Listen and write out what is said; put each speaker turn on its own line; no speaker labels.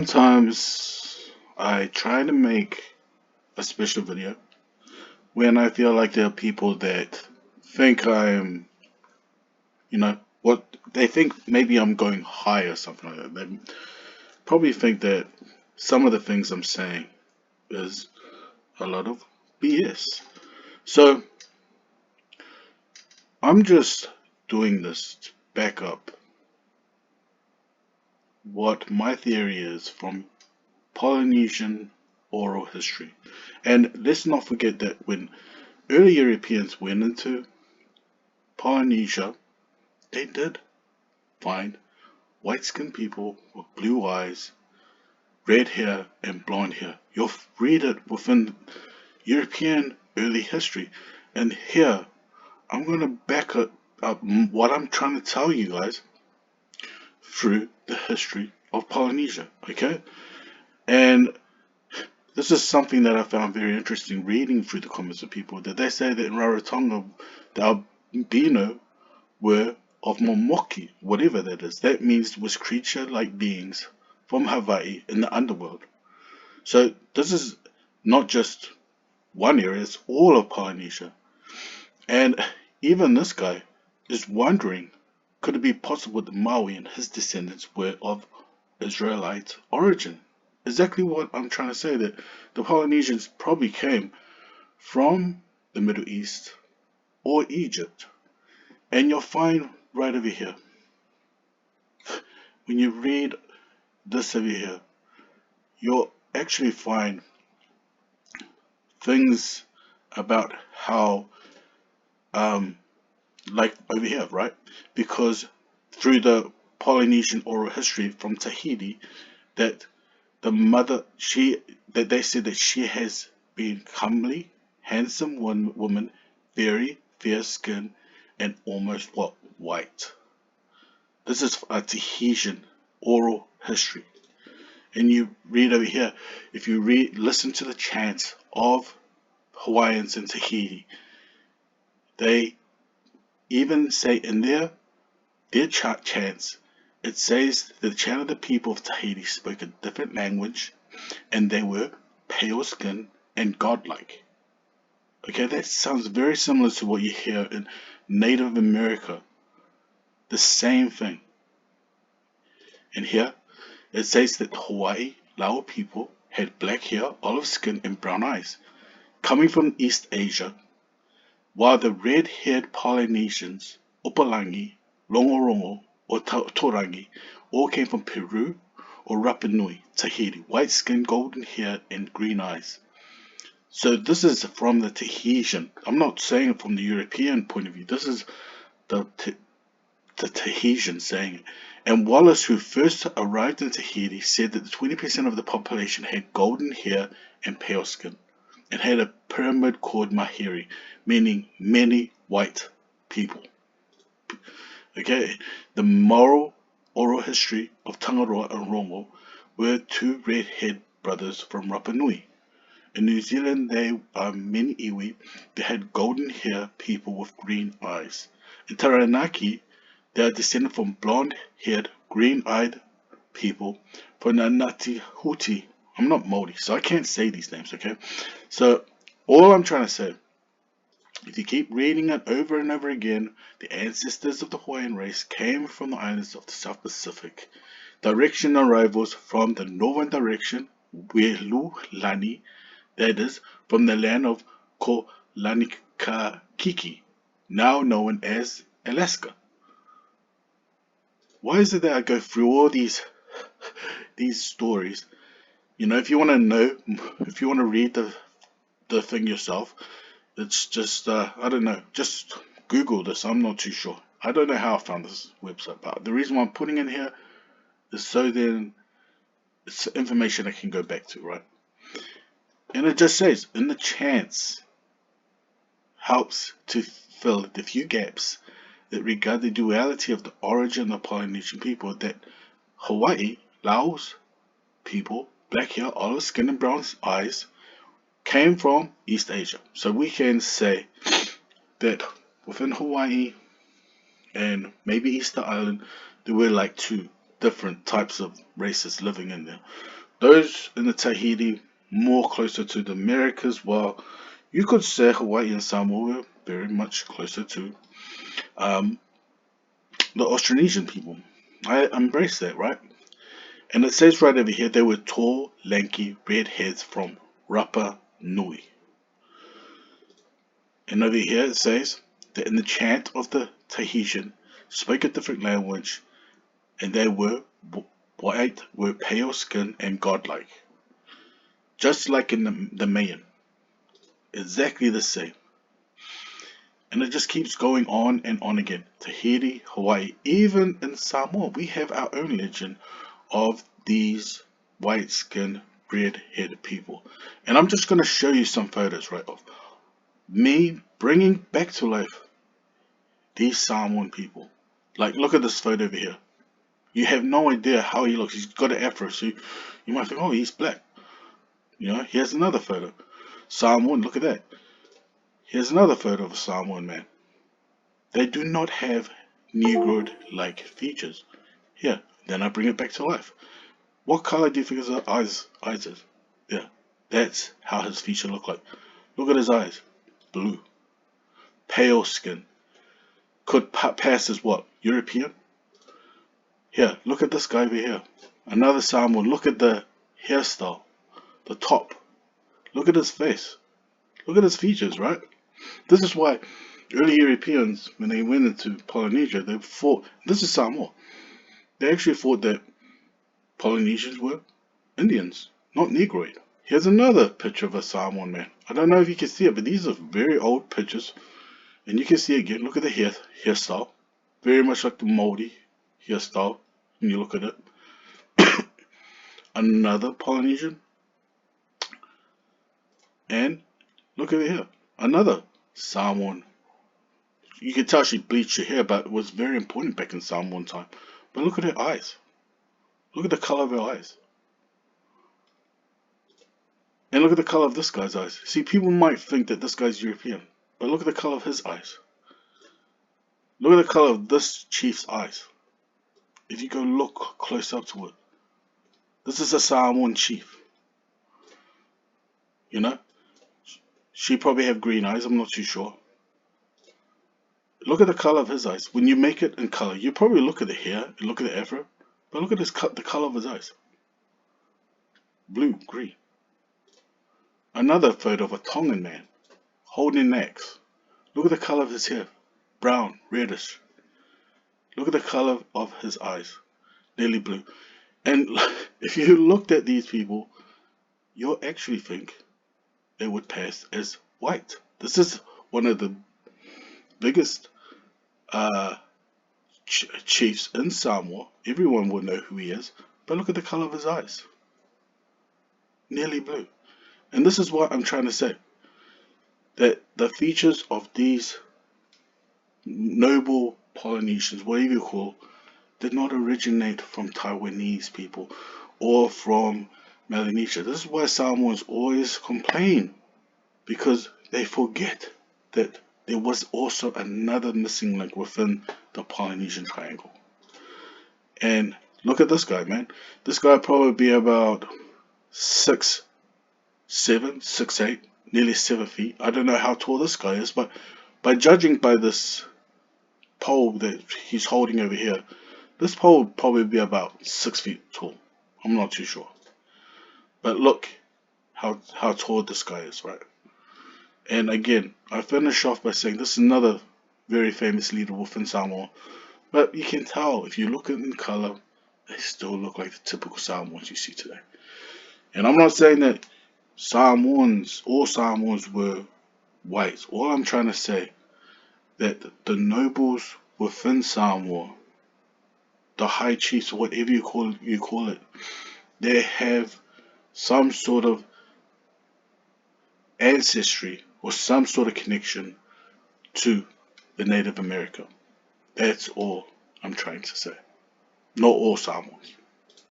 Sometimes I try to make a special video when I feel like there are people that think I'm, what they think maybe I'm going high or something like that. They probably think that some of the things I'm saying is a lot of BS. So I'm just doing this to back up what my theory is from Polynesian oral history. And let's not forget that when early Europeans went into Polynesia, they did find white skinned people with blue eyes, red hair, and blonde hair. You'll read it within European early history. And here, I'm going to back up what I'm trying to tell you guys through the history of Polynesia, okay? And this is something that I found very interesting reading through the comments of people that they say that in Rarotonga, the albino were of Momoki, whatever that is. That means was creature-like beings from Hawaii in the underworld. So this is not just one area, it's all of Polynesia. And even this guy is wondering, could it be possible that Maui and his descendants were of Israelite origin? Exactly what I'm trying to say, that the Polynesians probably came from the Middle East or Egypt. And you'll find right over here, when you read this over here, you'll actually find things about how, um, like over here, right? Because through the Polynesian oral history from Tahiti, that the mother, that they said that she has been comely, handsome woman, very fair skin, and almost what white. This is a Tahitian oral history. And you read over here, if you listen to the chants of Hawaiians in Tahiti, they even say in their chants, it says the chant of the people of Tahiti spoke a different language, and they were pale skin and godlike. Okay, that sounds very similar to what you hear in Native America. The same thing. And here it says that Hawaii, Lao people had black hair, olive skin, and brown eyes, coming from East Asia, while the red-haired Polynesians, Upalangi, Rongorongo, or Torangi, all came from Peru or Rapa Nui, Tahiti, white skin, golden hair, and green eyes. So this is from the Tahitian. I'm not saying it from the European point of view. This is the the Tahitian saying it. And Wallace, who first arrived in Tahiti, said that 20% of the population had golden hair and pale skin, and had a pyramid called Mahiri, meaning many white people. Okay, the moral oral history of Tangaroa and Rongo were two red-haired brothers from Rapa Nui. In New Zealand, they are many iwi that had golden hair people with green eyes. In Taranaki, they are descended from blonde-haired, green-eyed people from the Ngati Huti. I'm not Māori, so I can't say these names, okay? So, all I'm trying to say, if you keep reading it over and over again, the ancestors of the Hawaiian race came from the islands of the South Pacific. Direction arrivals from the northern direction, Lani, that is, from the land of Kolanikakiki, now known as Alaska. Why is it that I go through all these stories? If you want to know, if you want to read the thing yourself, it's just I don't know, just Google this. I'm not too sure. I don't know how I found this website, but the reason why I'm putting in here is so then it's information I can go back to, right? And it just says in the chants helps to fill the few gaps that regard the duality of the origin of Polynesian people, that Hawaii, Laos people, black hair, olive skin, and brown eyes, came from East Asia. So we can say that within Hawaii and maybe Easter Island, there were like two. different types of races living in there. Those in the Tahiti more closer to the Americas, while you could say Hawaii and Samoa were very much closer to um, the Austronesian people. I embrace that, right? And it says right over here they were tall, lanky redheads from Rapa Nui. And over here it says that in the chant of the Tahitian spoke a different language, and they were white, were pale skin and godlike, just like in the Mayan, exactly the same. And it just keeps going on and on again. Tahiti, Hawaii, even in Samoa, we have our own legend of these white skinned, red headed people. And I'm just going to show you some photos right of me bringing back to life these Samoan people. Like, look at this photo over here. You have no idea how he looks. He's got an afro, so you might think, oh, he's black. You know, here's another photo. Samoan, look at that. Here's another photo of a Samoan man. They do not have Negroid-like features. Here, then I bring it back to life. What color do you think his eyes is? Yeah, that's how his feature look like. Look at his eyes. Blue. Pale skin. Could pass as what? European? Here, look at this guy over here. Another Samoan. Look at the hairstyle. The top. Look at his face. Look at his features, right? This is why early Europeans, when they went into Polynesia, they thought, this is Samoa, they actually thought that Polynesians were Indians, not Negroid. Here's another picture of a Samoan man. I don't know if you can see it, but these are very old pictures. And you can see again, look at the hairstyle. Very much like the Māori hairstyle when you look at it. Another Polynesian. And look over here. Another Samoan. You can tell she bleached her hair, but it was very important back in Samoan time. But look at her eyes. Look at the color of her eyes. And look at the color of this guy's eyes. See, people might think that this guy's European, but look at the color of his eyes. Look at the color of this chief's eyes. If you go look close up to it, this is a Samoan chief. You know, she probably have green eyes. I'm not too sure. Look at the color of his eyes. When you make it in color, you probably look at the hair and look at the afro, but look at the color of his eyes. Blue, green. Another photo of a Tongan man holding an axe. Look at the color of his hair. Brown, reddish. Look at the color of his eyes. Nearly blue. And if you looked at these people, you'll actually think they would pass as white. This is one of the biggest chiefs in Samoa. Everyone will know who he is. But look at the color of his eyes. Nearly blue. And this is what I'm trying to say. That the features of these noble Polynesians, whatever you call, did not originate from Taiwanese people or from Melanesia. This is why Samoans always complain, because they forget that there was also another missing link within the Polynesian triangle. And look at this guy, man. This guy probably be about 6'7", 6'8", nearly 7 feet. I don't know how tall this guy is, but by judging by this pole that he's holding over here, this pole would probably be about 6 feet tall. I'm not too sure. But look how tall this guy is, right? And again, I finish off by saying this is another very famous leader within Samoa. But you can tell, if you look at them in color, they still look like the typical Samoans you see today. And I'm not saying that all Samoans were white. All I'm trying to say that the nobles within Samoa, the high chiefs, whatever you call it, they have some sort of ancestry or some sort of connection to the Native America. That's all I'm trying to say. Not all Samoans.